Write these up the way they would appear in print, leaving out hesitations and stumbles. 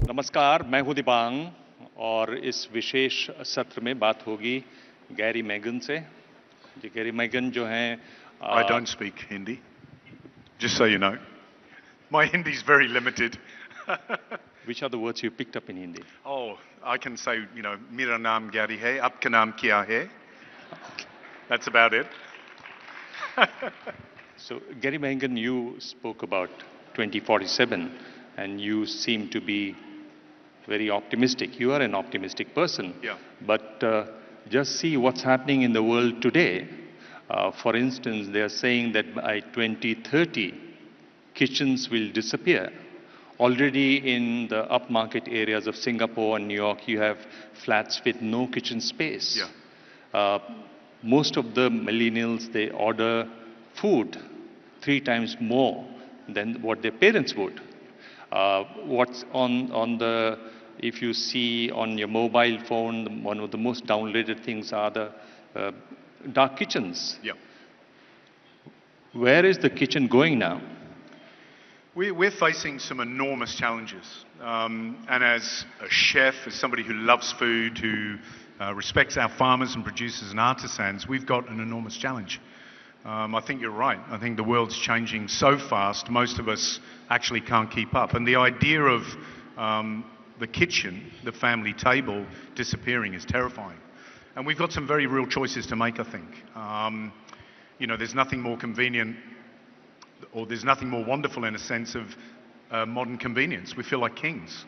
नमस्कार, मैं हूं दिबांग और इस विशेष सत्र में बात होगी गैरी मैगन से। जी, गैरी मैगन जो हैं I don't speak Hindi, just so you know. My Hindi is very limited. which are the words you picked up in Hindi? Oh, I can say, मेरा नाम Gary है, आपका नाम क्या है? That's about it. So, Gary Mehigan, you spoke about 2047 and you seem to be very optimistic. You are an optimistic person. Yeah. But just see what's happening in the world today. For instance, they are saying that by 2030, kitchens will disappear. Already in the upmarket areas of Singapore and New York, you have flats with no kitchen space. Yeah. Most of the millennials, they order food 3 times more than what their parents would. What's on the, if you see on your mobile phone, one of the most downloaded things are the dark kitchens. Yeah. Where is the kitchen going now? We're facing some enormous challenges. And as a chef, as somebody who loves food, who respects our farmers and producers and artisans, we've got an enormous challenge. I think you're right. I think the world's changing so fast, most of us actually can't keep up. And the idea of the kitchen, the family table, disappearing is terrifying. And we've got some very real choices to make, I think. There's nothing more convenient, or there's nothing more wonderful in a sense of modern convenience. We feel like kings.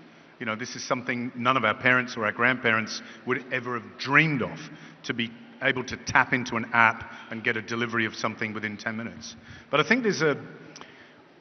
This is something none of our parents or our grandparents would ever have dreamed of, to be able to tap into an app and get a delivery of something within 10 minutes. But I think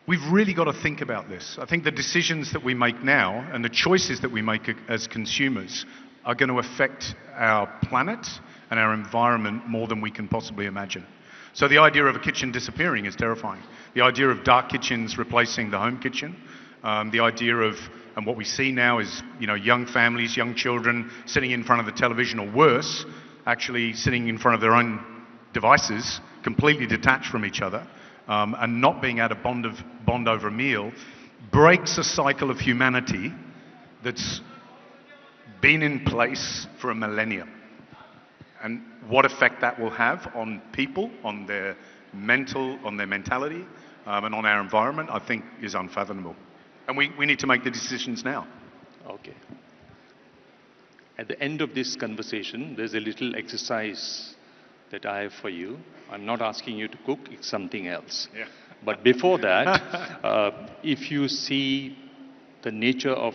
we've really got to think about this. I think the decisions that we make now and the choices that we make as consumers are going to affect our planet and our environment more than we can possibly imagine. So the idea of a kitchen disappearing is terrifying. The idea of dark kitchens replacing the home kitchen, the idea of, and what we see now is, young families, young children sitting in front of the television, or worse, actually sitting in front of their own devices, completely detached from each other, and not being able to bond over a meal, breaks a cycle of humanity that's been in place for a millennium. And what effect that will have on people, on their mentality, and on our environment, I think is unfathomable. And we need to make the decisions now. Okay. At the end of this conversation, there's a little exercise that I have for you. I'm not asking you to cook, it's something else. Yeah. But before that, if you see the nature of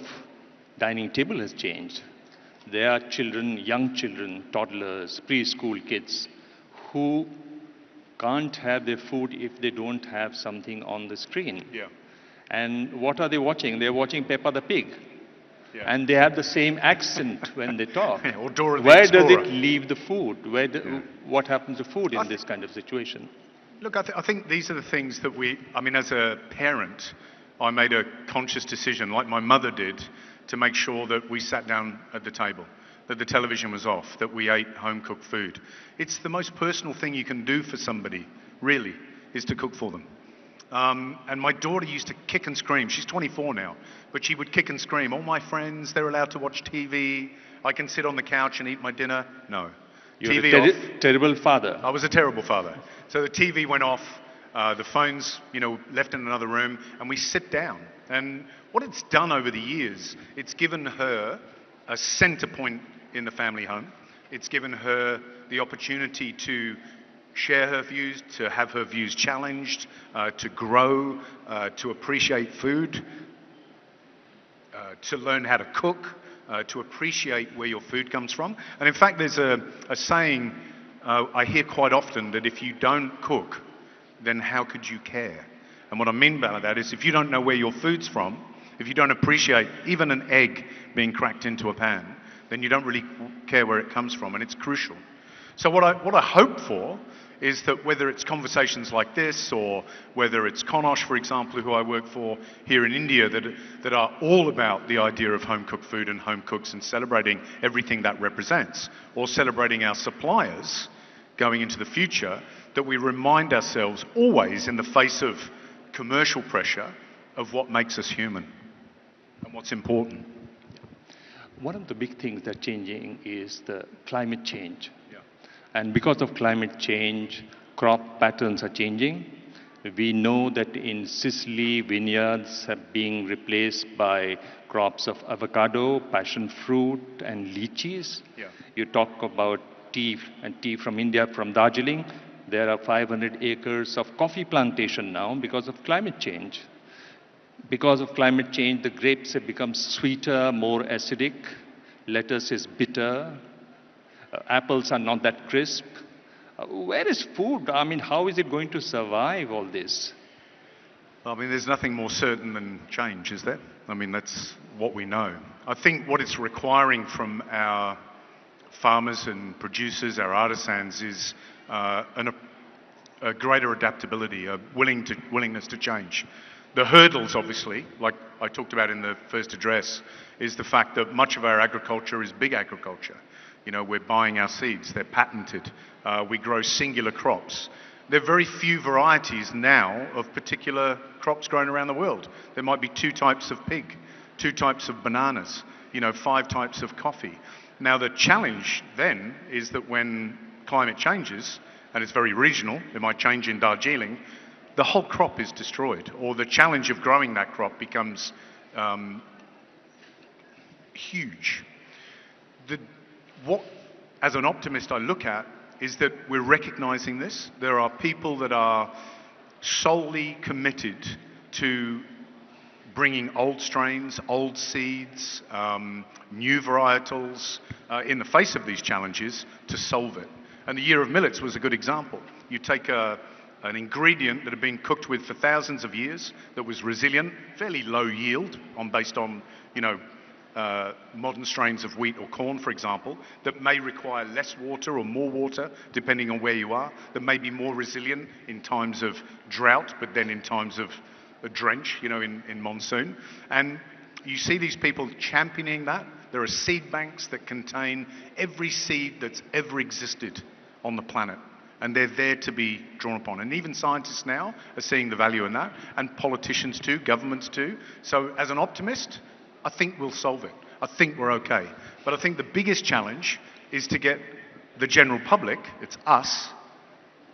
dining table has changed, there are children, young children, toddlers, preschool kids who can't have their food if they don't have something on the screen. Yeah. And what are they watching? They're watching Peppa the Pig. Yeah. And they have the same accent when they talk. Or Dora the Where does Explorer. it leave the food? What happens to food in this kind of situation? Look, I think these are the things that as a parent, I made a conscious decision, like my mother did, to make sure that we sat down at the table, that the television was off, that we ate home-cooked food. It's the most personal thing you can do for somebody, really, is to cook for them. And my daughter used to kick and scream. She's 24 now, but she would kick and scream. All my friends, they're allowed to watch TV. I can sit on the couch and eat my dinner. No. You're TV a terrible father. I was a terrible father. So the TV went off, the phones, left in another room, and we sit down. And what it's done over the years, it's given her a center point in the family home. It's given her the opportunity to share her views, to have her views challenged, to grow, to appreciate food, to learn how to cook, to appreciate where your food comes from. And in fact, there's a saying I hear quite often, that if you don't cook, then how could you care? And what I mean by that is, if you don't know where your food's from, if you don't appreciate even an egg being cracked into a pan, then you don't really care where it comes from, and it's crucial. So what I hope for is that whether it's conversations like this, or whether it's Conosh, for example, who I work for here in India, that are all about the idea of home-cooked food and home cooks and celebrating everything that represents, or celebrating our suppliers going into the future, that we remind ourselves always, in the face of commercial pressure of what makes us human and what's important. One of the big things that's changing is the climate change. Yeah. And because of climate change, crop patterns are changing. We know that in Sicily, vineyards are being replaced by crops of avocado, passion fruit, and lychees. Yeah. You talk about tea and tea from India, from Darjeeling. There are 500 acres of coffee plantation now because of climate change. Because of climate change, the grapes have become sweeter, more acidic. Lettuce is bitter. Apples are not that crisp. Where is food? I mean, how is it going to survive all this? I mean, there's nothing more certain than change, is there? I mean, that's what we know. I think what it's requiring from our farmers and producers, our artisans, is a greater adaptability, a willingness to change. The hurdles, obviously, like I talked about in the first address, is the fact that much of our agriculture is big agriculture. You know, we're buying our seeds, they're patented, we grow singular crops. There are very few varieties now of particular crops grown around the world. There might be 2 types of pig, 2 types of bananas, 5 types of coffee. Now the challenge then is that when climate changes, and it's very regional, it might change in Darjeeling, the whole crop is destroyed, or the challenge of growing that crop becomes huge. What, as an optimist, I look at is that we're recognizing this. There are people that are solely committed to bringing old strains, old seeds, new varietals in the face of these challenges to solve it. And the Year of Millets was a good example. You take an ingredient that had been cooked with for thousands of years, that was resilient, fairly low yield, based on modern strains of wheat or corn, for example, that may require less water or more water, depending on where you are, that may be more resilient in times of drought, but then in times of a drench, in monsoon. And you see these people championing that. There are seed banks that contain every seed that's ever existed on the planet. And they're there to be drawn upon. And even scientists now are seeing the value in that, and politicians too, governments too. So as an optimist, I think we'll solve it. I think we're okay. But I think the biggest challenge is to get the general public, it's us,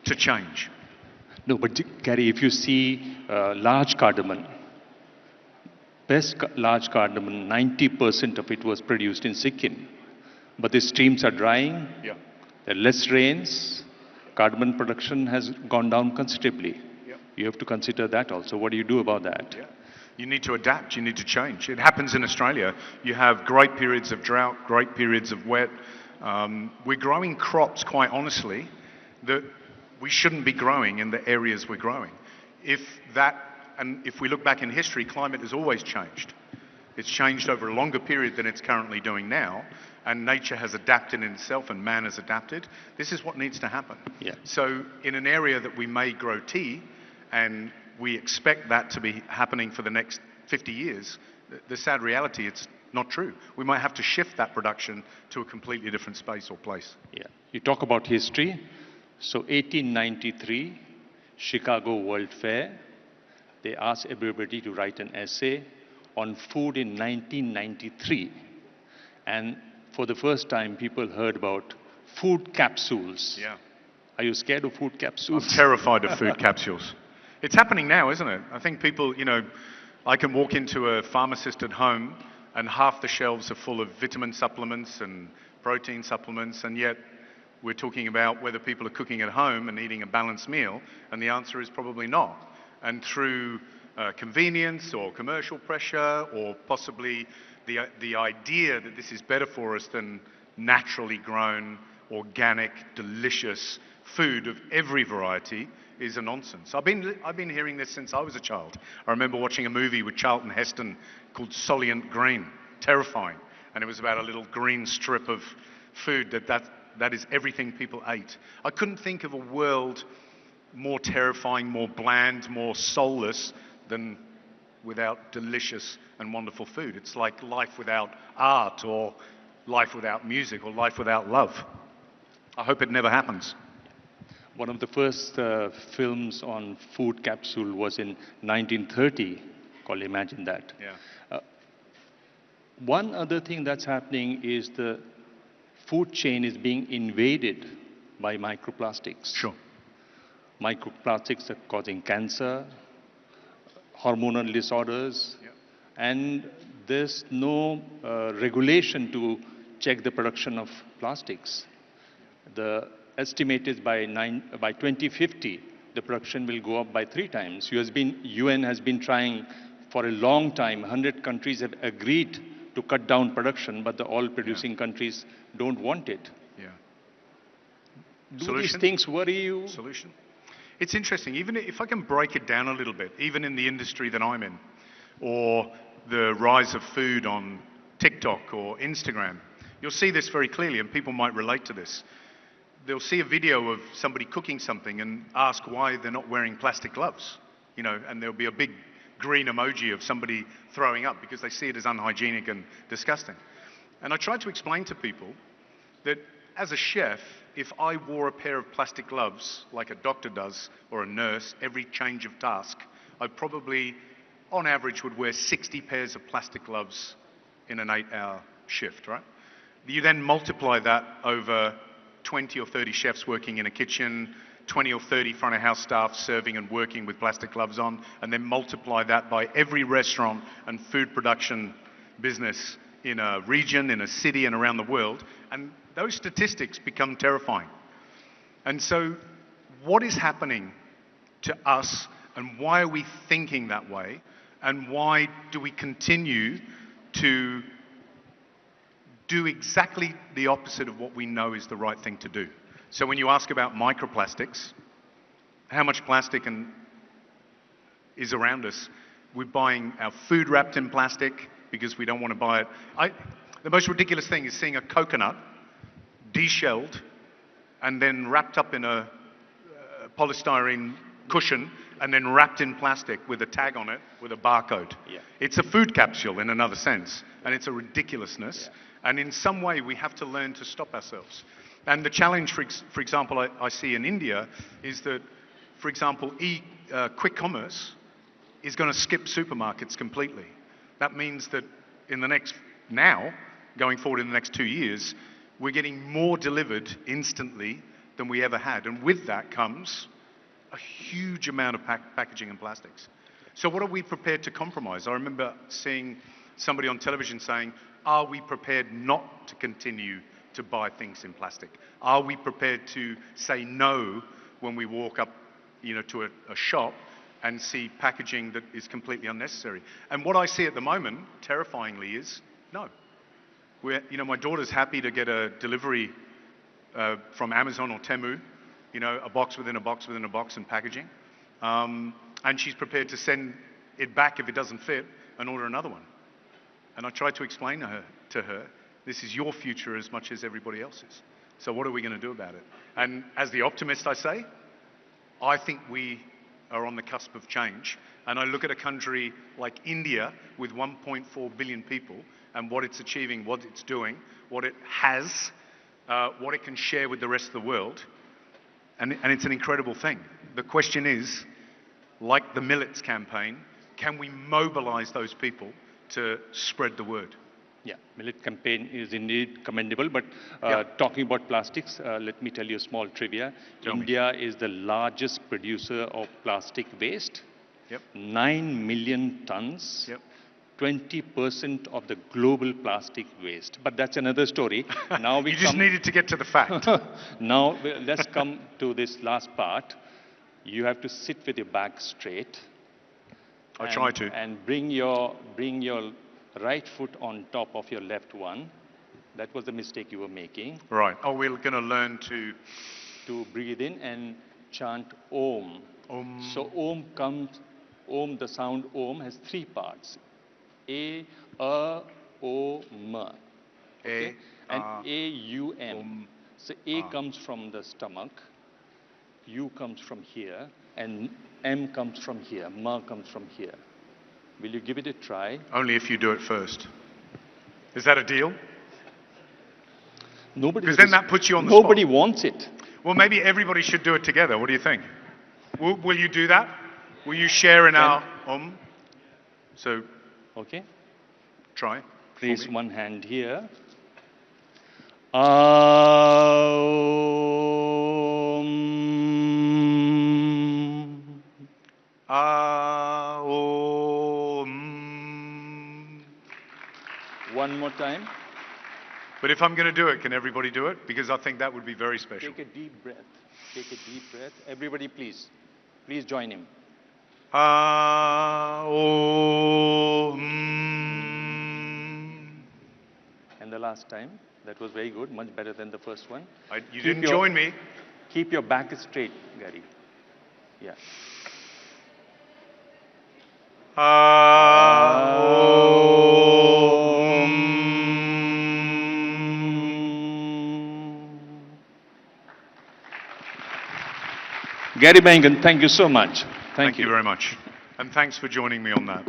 to change. No, but Gary, if you see large cardamom, large cardamom, 90% of it was produced in Sikkim. But the streams are drying, Yeah. there are less rains, cardamom production has gone down considerably. Yeah. You have to consider that also. What do you do about that? Yeah. You need to adapt, you need to change. It happens in Australia. You have great periods of drought, great periods of wet. We're growing crops, quite honestly, that we shouldn't be growing in the areas we're growing. If we look back in history, climate has always changed. It's changed over a longer period than it's currently doing now, and nature has adapted in itself and man has adapted. This is what needs to happen. Yeah. So in an area that we may grow tea, and we expect that to be happening for the next 50 years, the sad reality, it's not true. We might have to shift that production to a completely different space or place. Yeah. You talk about history. So 1893, Chicago World Fair, they asked everybody to write an essay on food in 1993. And for the first time, people heard about food capsules. Yeah. Are you scared of food capsules? I'm terrified of food capsules. It's happening now, isn't it? I think people, I can walk into a pharmacist at home and half the shelves are full of vitamin supplements and protein supplements, and yet we're talking about whether people are cooking at home and eating a balanced meal, and the answer is probably not. And through convenience or commercial pressure, or possibly the idea that this is better for us than naturally grown, organic, delicious food of every variety, is a nonsense. I've been hearing this since I was a child. I remember watching a movie with Charlton Heston called Soylent Green. Terrifying. And it was about a little green strip of food that is everything people ate. I couldn't think of a world more terrifying, more bland, more soulless than without delicious and wonderful food. It's like life without art, or life without music, or life without love. I hope it never happens. One of the first films on food capsule was in 1930, called Imagine That. Yeah. One other thing that's happening is the food chain is being invaded by microplastics. Sure. Microplastics are causing cancer, hormonal disorders, Yeah. and there's no regulation to check the production of plastics. The estimate is by 2050, the production will go up by 3 times. UN has been trying for a long time. 100 countries have agreed to cut down production, but the oil-producing countries don't want it. Yeah. Do these things worry you? Solution? It's interesting, even if I can break it down a little bit, even in the industry that I'm in, or the rise of food on TikTok or Instagram, you'll see this very clearly, and people might relate to this. They'll see a video of somebody cooking something and ask why they're not wearing plastic gloves, and there'll be a big green emoji of somebody throwing up because they see it as unhygienic and disgusting. And I try to explain to people that as a chef, if I wore a pair of plastic gloves like a doctor does or a nurse every change of task, I probably, on average, would wear 60 pairs of plastic gloves in an 8-hour shift, right? You then multiply that over 20 or 30 chefs working in a kitchen, 20 or 30 front of house staff serving and working with plastic gloves on, and then multiply that by every restaurant and food production business in a region, in a city, and around the world, and those statistics become terrifying. And so, what is happening to us, and why are we thinking that way, and why do we continue to do exactly the opposite of what we know is the right thing to do? So when you ask about microplastics, how much plastic is around us? We're buying our food wrapped in plastic because we don't want to buy it. The most ridiculous thing is seeing a coconut de-shelled and then wrapped up in a polystyrene cushion and then wrapped in plastic with a tag on it with a barcode. Yeah. It's a food capsule in another sense, and it's a ridiculousness. Yeah. And in some way, we have to learn to stop ourselves. And the challenge, for example, I see in India is that, for example, quick commerce is going to skip supermarkets completely. That means that going forward in the next 2 years, we're getting more delivered instantly than we ever had. And with that comes a huge amount of packaging and plastics. So what are we prepared to compromise? I remember seeing somebody on television saying, are we prepared not to continue to buy things in plastic? Are we prepared to say no when we walk up to a shop and see packaging that is completely unnecessary? And what I see at the moment, terrifyingly, is no. My daughter's happy to get a delivery from Amazon or Temu, a box within a box within a box and packaging. And she's prepared to send it back if it doesn't fit and order another one. And I tried to explain to her, this is your future as much as everybody else's. So what are we going to do about it? And as the optimist I say, I think we are on the cusp of change. And I look at a country like India with 1.4 billion people and what it's achieving, what it's doing, what it has, what it can share with the rest of the world. And it's an incredible thing. The question is, like the Millets campaign, can we mobilize those people to spread the word? Yeah, millet campaign is indeed commendable, but talking about plastics, let me tell you a small trivia. India is the largest producer of plastic waste. Yep. 9 million tons. Yep. 20% of the global plastic waste. But that's another story. Now you just needed to get to the fact. Now, let's come to this last part. You have to sit with your back straight. I try to. And bring your right foot on top of your left one. That was the mistake you were making. Right. Oh, we're going to learn to breathe in and chant Om. Om. So the sound Om has 3 parts. A, O, M. Okay? And A, U, M. So A comes from the stomach, U comes from here, and M comes from here, Ma comes from here. Will you give it a try? Only if you do it first. Is that a deal? Nobody. Because then that puts you on the spot. Nobody wants it. Well, maybe everybody should do it together. What do you think? Will you do that? Will you share in our So, Okay. try. Place one hand here. Aum. Aum. One more time. But if I'm going to do it, can everybody do it? Because I think that would be very special. Take a deep breath. Take a deep breath. Everybody, please. Please join him. Aum. And the last time. That was very good. Much better than the first one. You didn't join me. Keep your back straight, Gary. Yeah. Gary Mehigan, thank you so much. Thank you very much. And thanks for joining me on that.